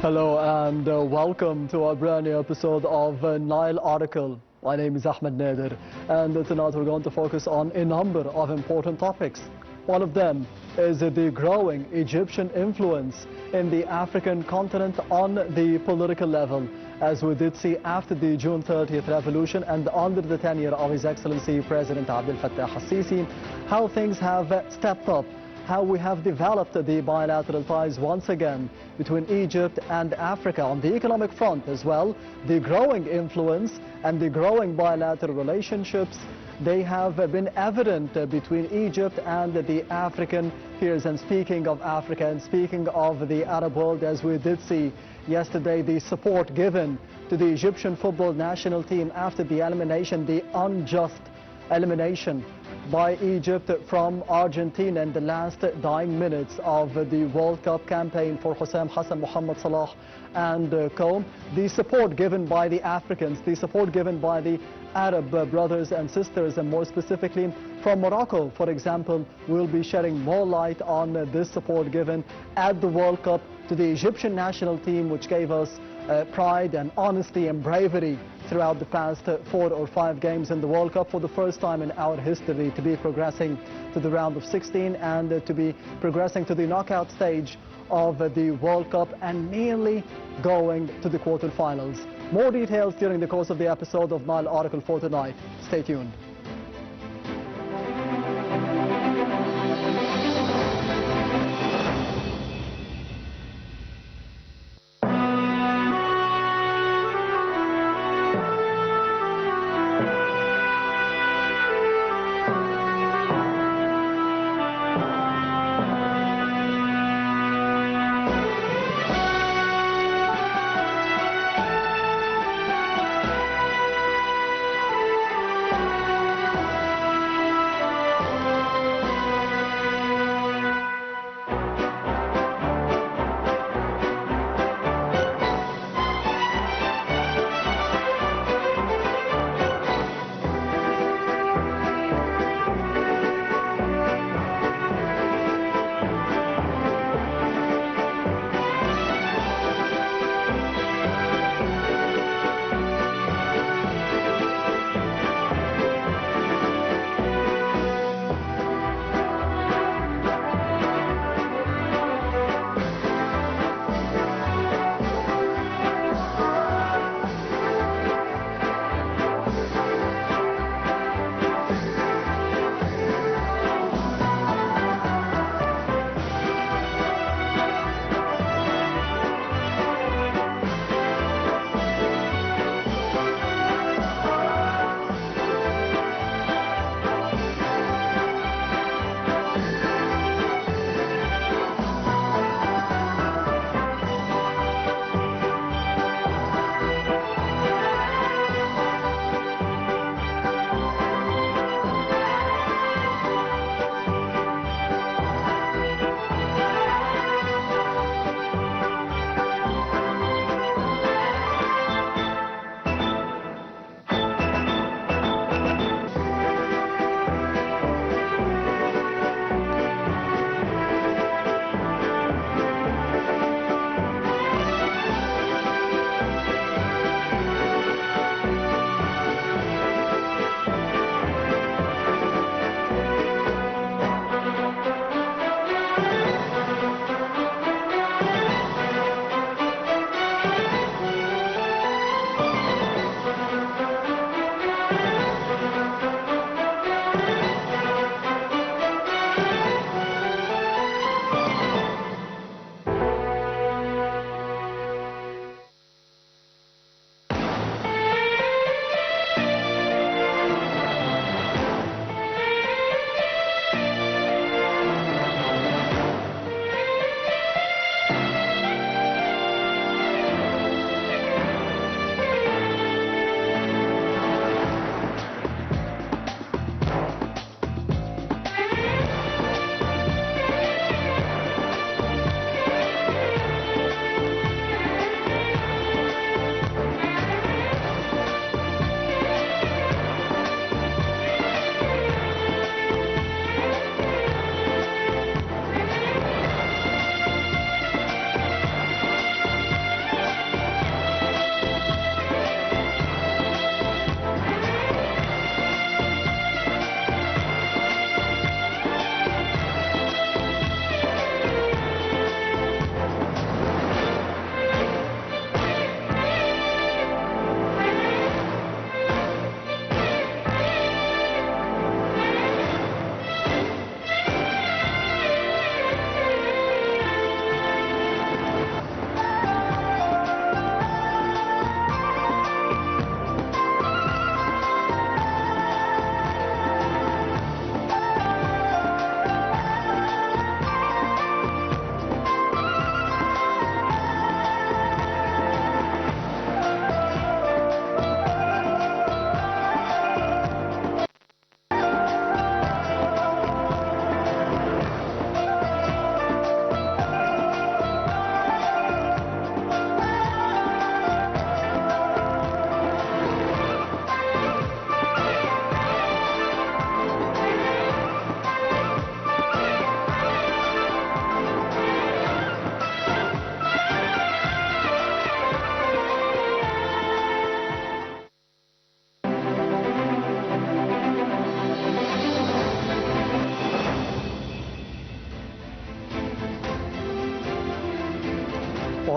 Hello and welcome to our brand new episode of Nile Article. My name is Ahmed Nader, and tonight we're going to focus on a number of important topics. One of them is the growing Egyptian influence in the African continent on the political level, as we did see after the June 30th revolution and under the tenure of His Excellency President Abdel Fattah al-Sisi, how things have stepped up, how we have developed the bilateral ties once again between Egypt and Africa on the economic front as well. The growing influence and the growing bilateral relationships, they have been evident between Egypt and the African peers. And speaking of Africa and speaking of the Arab world, as we did see yesterday, the support given to the Egyptian football national team after the elimination, the unjust elimination by Egypt from Argentina in the last dying minutes of the World Cup campaign for Hosam Hassan, Mohamed Salah and co. The support given by the Africans, the support given by the Arab brothers and sisters, and more specifically from Morocco, for example, will be shedding more light on this support given at the World Cup to the Egyptian national team, which gave us pride and honesty and bravery throughout the past 4 or 5 games in the World Cup, for the first time in our history to be progressing to the round of 16 and to be progressing to the knockout stage of the World Cup and nearly going to the quarterfinals. More details during the course of the episode of Nile Article for tonight. Stay tuned.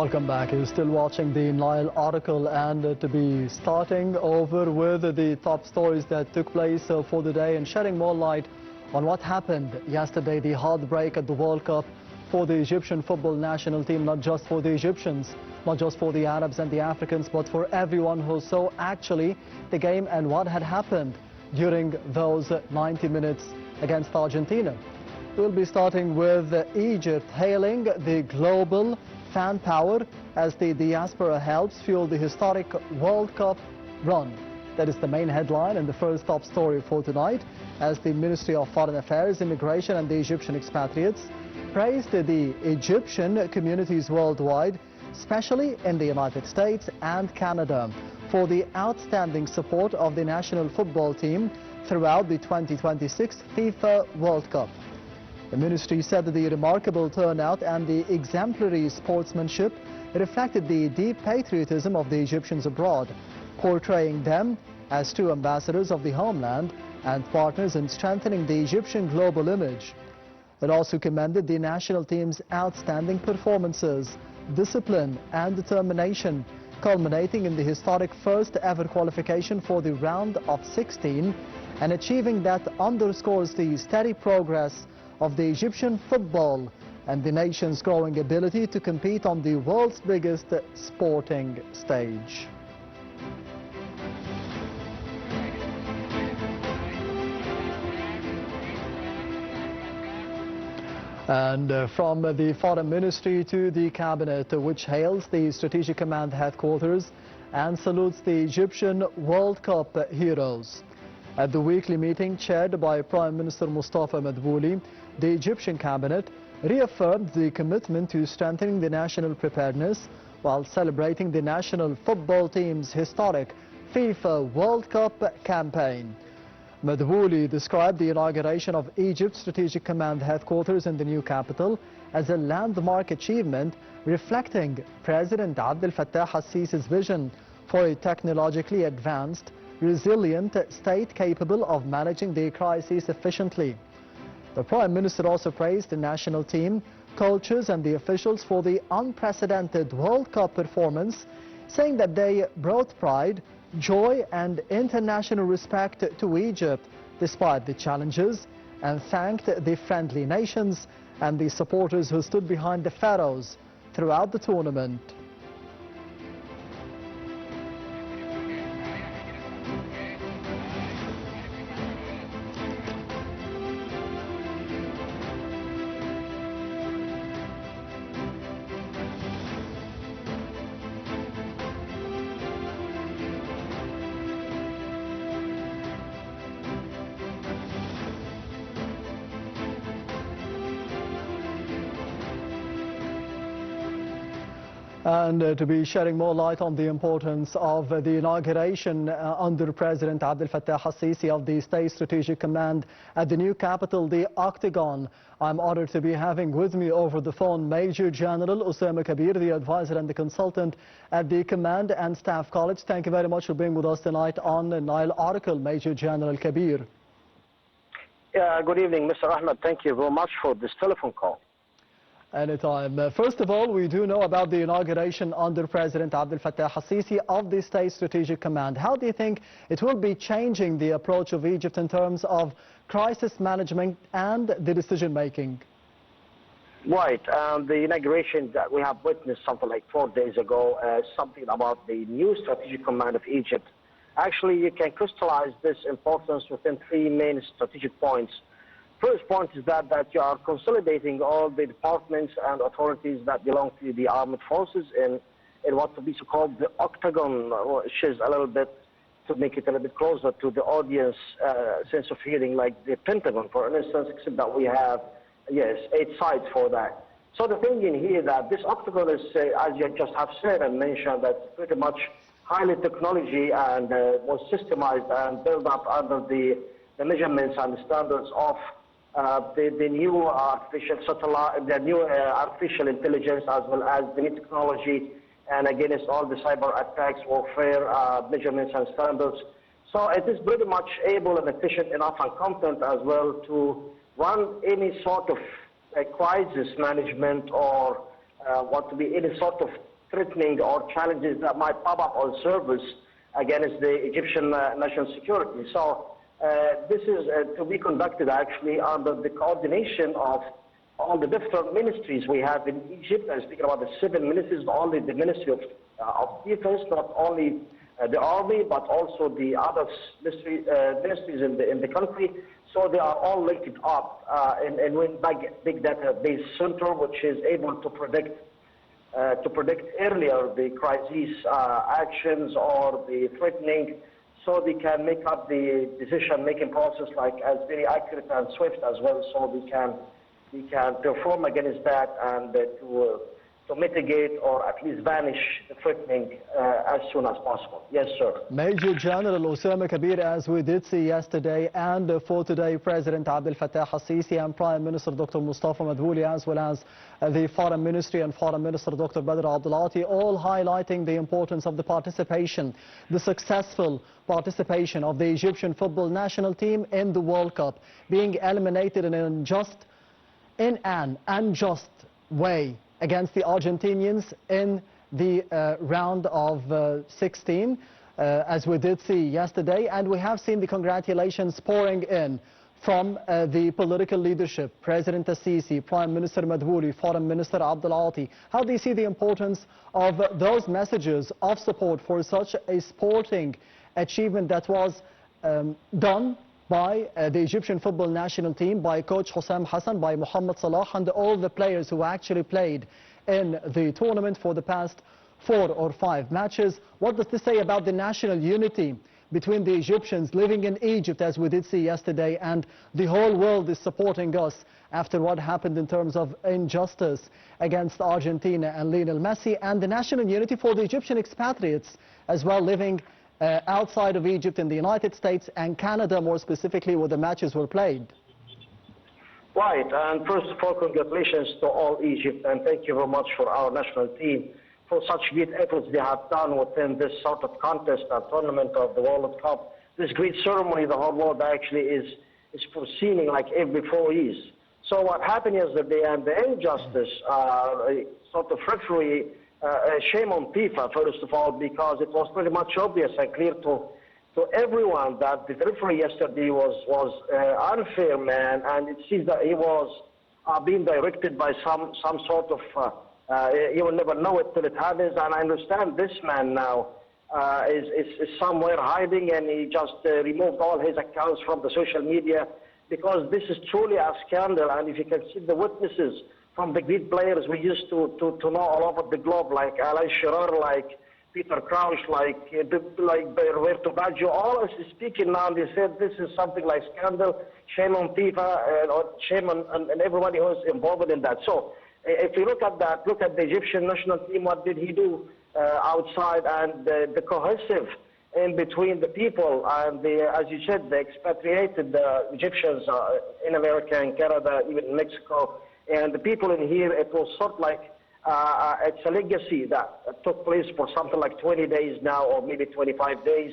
Welcome back. You're still watching the Nile article, and to be starting over with the top stories that took place for the day and shedding more light on what happened yesterday, the heartbreak at the World Cup for the Egyptian football national team, not just for the Egyptians, not just for the Arabs and the Africans, but for everyone who saw actually the game and what had happened during those 90 minutes against Argentina. We'll be starting with Egypt hailing the global fan power as the diaspora helps fuel the historic World Cup run. That is the main headline and the first top story for tonight, as the Ministry of Foreign Affairs, Immigration and the Egyptian expatriates praised the Egyptian communities worldwide, especially in the United States and Canada, for the outstanding support of the national football team throughout the 2026 FIFA World Cup. The ministry said that the remarkable turnout and the exemplary sportsmanship reflected the deep patriotism of the Egyptians abroad, portraying them as true ambassadors of the homeland and partners in strengthening the Egyptian global image. It also commended the national team's outstanding performances, discipline and determination, culminating in the historic first ever qualification for the round of 16, and achieving that underscores the steady progress of the Egyptian football and the nation's growing ability to compete on the world's biggest sporting stage. And from the Foreign Ministry to the Cabinet, which hails the Strategic Command headquarters and salutes the Egyptian World Cup heroes. At the weekly meeting chaired by Prime Minister Mustafa Madbouli, the Egyptian cabinet reaffirmed the commitment to strengthening the national preparedness while celebrating the national football team's historic FIFA World Cup campaign. Madbouli described the inauguration of Egypt's Strategic Command headquarters in the new capital as a landmark achievement reflecting President Abdel Fattah al-Sisi's vision for a technologically advanced, resilient state capable of managing the crisis efficiently. The Prime Minister also praised the national team, coaches and the officials for the unprecedented World Cup performance, saying that they brought pride, joy and international respect to Egypt despite the challenges, and thanked the friendly nations and the supporters who stood behind the Pharaohs throughout the tournament. And to be shedding more light on the importance of the inauguration under President Abdel Fattah al-Sisi of the State Strategic Command at the new capital, the Octagon. I'm honored to be having with me over the phone Major General Osama Kabeer, the advisor and the consultant at the Command and Staff College. Thank you very much for being with us tonight on the Nile article, Major General Kabeer. Good evening, Mr. Ahmed. Thank you very much for this telephone call. Anytime. First of all, we do know about the inauguration under President Abdel Fattah al-Sisi of the State Strategic Command. How do you think it will be changing the approach of Egypt in terms of crisis management and the decision making? Right. The inauguration that we have witnessed something like 4 days ago, something about the new Strategic Command of Egypt. Actually, you can crystallize this importance within 3 main strategic points. First point is that you are consolidating all the departments and authorities that belong to the armed forces in what to be so-called the Octagon, which is a little bit, to make it a little bit closer to the audience sense of hearing, like the Pentagon, for instance, except that we have, yes, 8 sides for that. So the thing in here that this Octagon is, as you just have said and mentioned, that pretty much highly technology and was systemized and built up under the measurements and the standards of the new artificial satellite, the new artificial intelligence, as well as the new technology, and against all the cyber attacks, warfare measurements and standards. So it is pretty much able and efficient enough and competent as well to run any sort of crisis management or what to be any sort of threatening or challenges that might pop up on servers against the Egyptian national security. So this is to be conducted actually under the coordination of all the different ministries we have in Egypt. I'm speaking about the 7 ministries, not only the Ministry of Defense, not only the army, but also the other ministries in the country. So they are all linked up in one big database center, which is able to predict earlier the crisis actions or the threatening, so they can make up the decision-making process like as very accurate and swift as well, so they can perform against that and to mitigate or at least vanish the threatening as soon as possible. Yes, sir. Major General Osama Kabeer, as we did see yesterday and for today, President Abdel Fattah al-Sisi and Prime Minister Dr. Mustafa Madbouli, as well as the Foreign Ministry and Foreign Minister Dr. Badr Abdulati, all highlighting the importance of the participation, the successful participation of the Egyptian football national team in the World Cup, being eliminated in an unjust way against the Argentinians in the round of 16, as we did see yesterday. And we have seen the congratulations pouring in from the political leadership, President al-Sisi, Prime Minister Madbouli, Foreign Minister Abdulati. How do you see the importance of those messages of support for such a sporting achievement that was done by the Egyptian football national team, by Coach Osama Hassan, by Mohamed Salah, and all the players who actually played in the tournament for the past 4 or 5 matches? What does this say about the national unity between the Egyptians living in Egypt, as we did see yesterday, and the whole world is supporting us after what happened in terms of injustice against Argentina and Lionel Messi, and the national unity for the Egyptian expatriates as well, living outside of Egypt in the United States and Canada, more specifically, where the matches were played? Right, and first of all, congratulations to all Egypt, and thank you very much for our national team for such great efforts they have done within this sort of contest and tournament of the World Cup. This great ceremony the whole world actually is foreseeing like every 4 years. So what happened yesterday and the injustice, sort of referee, shame on FIFA, first of all, because it was pretty much obvious and clear to everyone that the referee yesterday was unfair, man, and it seems that he was being directed by some sort of, you will never know it till it happens, and I understand this man now is somewhere hiding, and he just removed all his accounts from the social media, because this is truly a scandal. And if you can see the witnesses from the great players we used to know all over the globe, like Alain Shearer, like Peter Crouch, like Roberto Baggio, all of us is speaking now, and they said this is something like scandal, shame on FIFA, or shame on everybody who is involved in that. So if you look at that, look at the Egyptian national team, what did he do outside, and the cohesive in between the people, and as you said, the expatriated Egyptians in America and Canada, even in Mexico, and the people in here, it was sort of like, it's a legacy that took place for something like 20 days now, or maybe 25 days,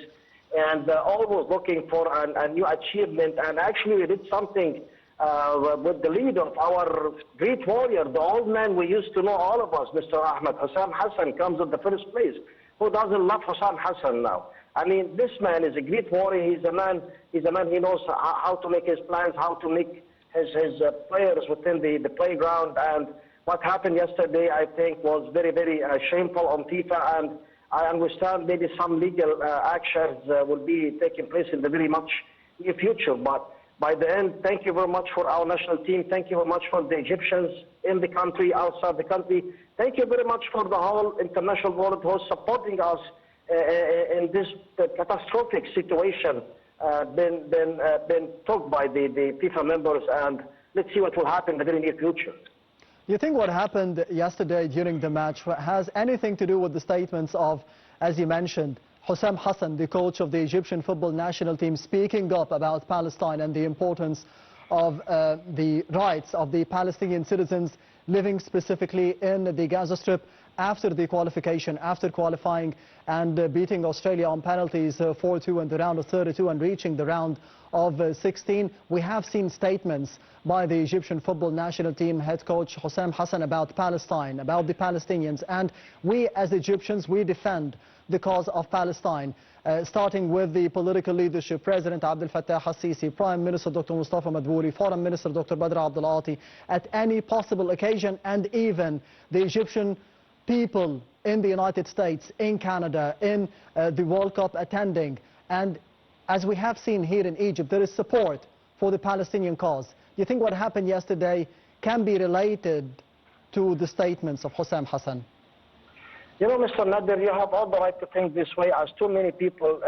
and always looking for a new achievement. And actually we did something with the lead of our great warrior, the old man we used to know, all of us, Mr. Ahmed Osama Hassan, comes in the first place. Who doesn't love Osama Hassan now? I mean, this man is a great warrior. He's a man he knows how to make his plans, how to make his players within the playground. And what happened yesterday, I think, was very, very shameful on FIFA, and I understand maybe some legal actions will be taking place in the very much near future. But by the end, thank you very much for our national team. Thank you very much for the Egyptians in the country, outside the country. Thank you very much for the whole international world who is supporting us in this catastrophic situation been talked by the FIFA members, and let's see what will happen in the very near future. You think what happened yesterday during the match has anything to do with the statements of, as you mentioned, Osama Hassan, the coach of the Egyptian football national team, speaking up about Palestine and the importance of the rights of the Palestinian citizens living specifically in the Gaza Strip? after the qualification, after qualifying and beating Australia on penalties 4-2 in the round of 32 and reaching the round of 16. We have seen statements by the Egyptian football national team head coach Osama Hassan about Palestine, about the Palestinians, and we as Egyptians, we defend the cause of Palestine, starting with the political leadership, President Abdel Fattah al-Sisi, Prime Minister Dr. Mustafa Madbouli, Foreign Minister Dr. Badr Abdel Ati, at any possible occasion, and even the Egyptian people in the United States, in Canada, in the World Cup attending. And as we have seen here in Egypt, there is support for the Palestinian cause. Do you think what happened yesterday can be related to the statements of Osama Hassan? You know, Mr. Nader, you have all the right to think this way, as too many people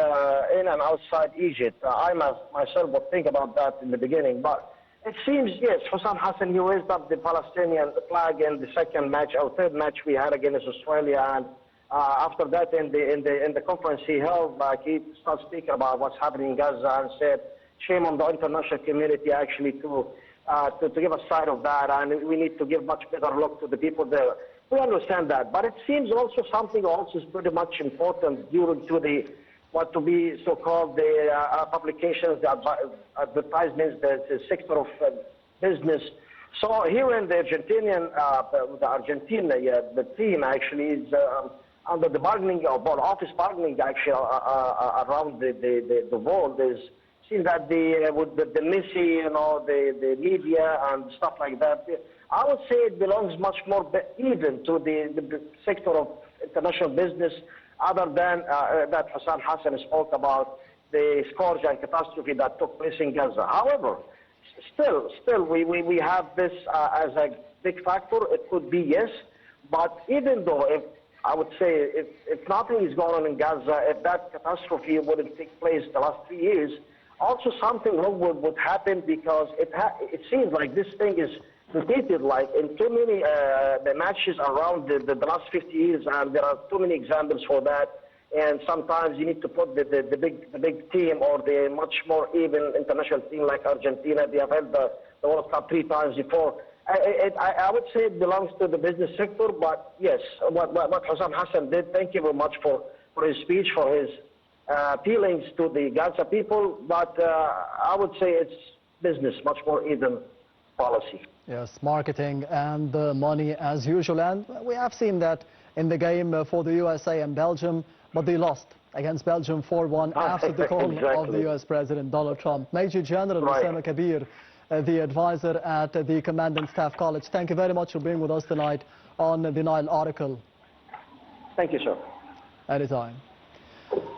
in and outside Egypt. I myself would think about that in the beginning, but it seems, yes, Osama Hassan, he raised up the Palestinian flag in the second match or third match we had against Australia, and after that, in the conference he held, like, he started speaking about what's happening in Gaza and said, shame on the international community actually to give a side of that, and we need to give much better look to the people there. We understand that, but it seems also something also is pretty much important due to the what to be so-called the publications, the advertisements, the sector of business. So here in the Argentinian, the team actually is under the bargaining or office bargaining actually around the world is seen that with the Messi, you know, the media and stuff like that. I would say it belongs much more even to the sector of international business, other than that Osama Hassan spoke about the scourge and catastrophe that took place in Gaza. However, still we have this as a big factor. It could be, yes, but even though if I would say if nothing is going on in Gaza, if that catastrophe wouldn't take place the last 3 years, also something wrong would happen, because it seems like this thing is repeated like in too many the matches around the last 50 years, and there are too many examples for that. And sometimes you need to put the big team or the much more even international team like Argentina. They have held the World Cup 3 times before. I would say it belongs to the business sector, but yes, what Osama Hassan did, thank you very much for his speech, for his feelings to the Gaza people, but I would say it's business, much more even policy. Yes, marketing and money as usual, and we have seen that in the game for the USA and Belgium, but they lost against Belgium 4-1 after the call of the US President Donald Trump. Major General Osama Kabeer, the advisor at the Command and Staff College, thank you very much for being with us tonight on the Nile article. Thank you, sir. Anytime.